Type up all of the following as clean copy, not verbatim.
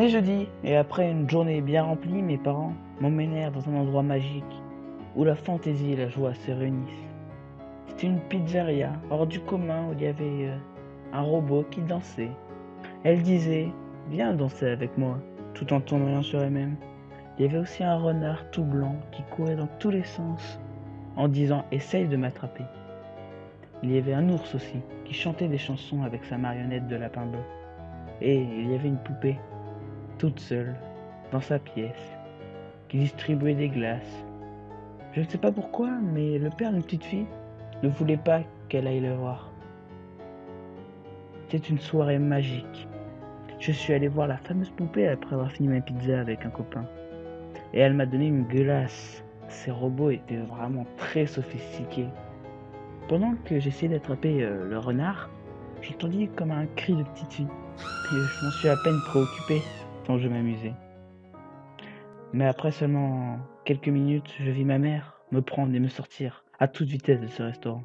est jeudi, et après une journée bien remplie, mes parents m'emmenèrent dans un endroit magique où la fantaisie et la joie se réunissent. C'était une pizzeria hors du commun où il y avait un robot qui dansait. Elle disait: Viens danser avec moi, tout en tournant sur elle-même. Il y avait aussi un renard tout blanc qui courait dans tous les sens en disant: Essaye de m'attraper. Il y avait un ours aussi qui chantait des chansons avec sa marionnette de lapin blanc. Et il y avait une poupée, toute seule, dans sa pièce, qui distribuait des glaces. Je ne sais pas pourquoi, mais le père d'une petite fille ne voulait pas qu'elle aille le voir. C'était une soirée magique. Je suis allé voir la fameuse poupée après avoir fini ma pizza avec un copain. Et elle m'a donné une glace. Ces robots étaient vraiment très sophistiqués. Pendant que j'essayais d'attraper le renard, j'entendis comme un cri de petite fille. Et je m'en suis à peine préoccupé tant je m'amusais. Mais après seulement quelques minutes, je vis ma mère me prendre et me sortir à toute vitesse de ce restaurant.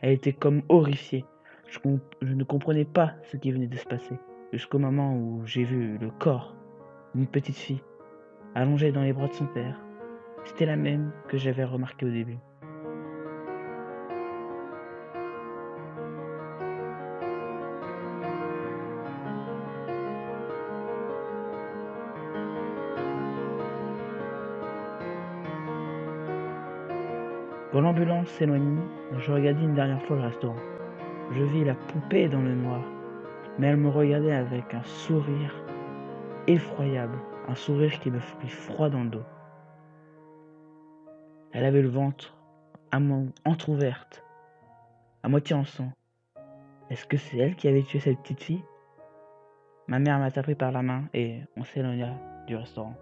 Elle était comme horrifiée. Je ne comprenais pas ce qui venait de se passer, jusqu'au moment où j'ai vu le corps d'une petite fille allongée dans les bras de son père. C'était la même que j'avais remarquée au début. Quand l'ambulance s'éloignait, je regardais une dernière fois le restaurant. Je vis la poupée dans le noir, mais elle me regardait avec un sourire effroyable, un sourire qui me fit froid dans le dos. Elle avait le ventre entrouverte, à moitié en sang. Est-ce que c'est elle qui avait tué cette petite fille? Ma mère m'a tapé par la main et on s'éloigna du restaurant.